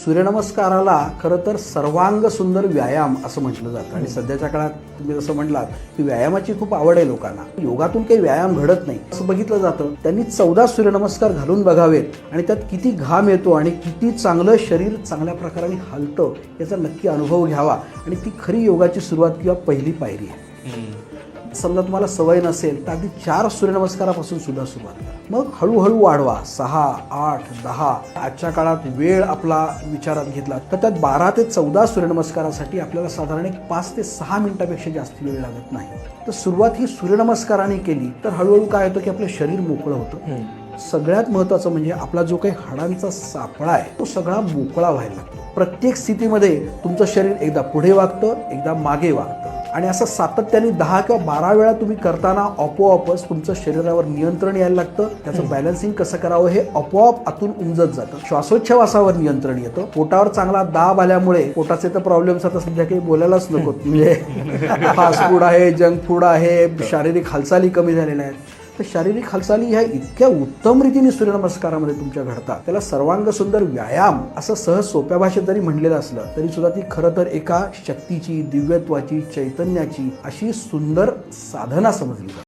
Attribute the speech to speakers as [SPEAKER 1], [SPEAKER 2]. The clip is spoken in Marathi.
[SPEAKER 1] सूर्यनमस्काराला खरं तर सर्वांग सुंदर व्यायाम असं म्हटलं जातं आणि सध्याच्या काळात तुम्ही जसं म्हटलात की व्यायामाची खूप आवड आहे लोकांना. योगातून काही व्यायाम घडत नाही असं बघितलं जातं. त्यांनी 14 सूर्यनमस्कार घालून बघावेत आणि त्यात किती घाम येतो आणि किती चांगलं शरीर चांगल्या प्रकारे हलतं याचा नक्की अनुभव घ्यावा. आणि ती खरी योगाची सुरुवात किंवा पहिली पायरी आहे. समजा तुम्हाला सवय नसेल तर अगदी 4 सूर्यनमस्कारापासून सुद्धा सुरुवात करा. मग हळूहळू वाढवा. 6, 8, 10. आजच्या काळात वेळ आपला विचारात घेतला तर त्यात 12 ते 14 सूर्यनमस्कारासाठी आपल्याला साधारण 5 ते 6 मिनिटापेक्षा जास्त वेळ लागत नाही. तर सुरुवात ही सूर्यनमस्काराने केली तर हळूहळू काय होतं की आपलं शरीर मोकळं होतं. सगळ्यात महत्त्वाचं म्हणजे आपला जो काही हाडांचा सापळा आहे तो सगळा मोकळा व्हायला लागतो. प्रत्येक स्थितीमध्ये तुमचं शरीर एकदा पुढे वागतं, एकदा मागे वागतं आणि असं सातत्याने 10 किंवा 12 वेळा तुम्ही करताना आपोआपच तुमचं शरीरावर नियंत्रण यायला लागतं. त्याचं बॅलन्सिंग कसं करावं हे आपोआप आतून उमजत जातं. श्वासोच्छवासावर नियंत्रण येतं. पोटावर चांगला दाब आल्यामुळे पोटाचे तर प्रॉब्लेम्स आता सध्या काही बोलायलाच नको. म्हणजे फास्ट फूड आहे, जंक फूड आहे, शारीरिक हालचाली कमी झालेल्या आहेत. तर शारीरिक हालचाली ह्या इतक्या उत्तम रीतीने सूर्यनमस्कारामध्ये तुमच्या घडतात. त्याला सर्वांग सुंदर व्यायाम असं सहज सोप्या भाषेत जरी म्हणलेलं असलं तरी सुद्धा ती खरं तर एका शक्तीची, दिव्यत्वाची, चैतन्याची अशी सुंदर साधना समजली जाते.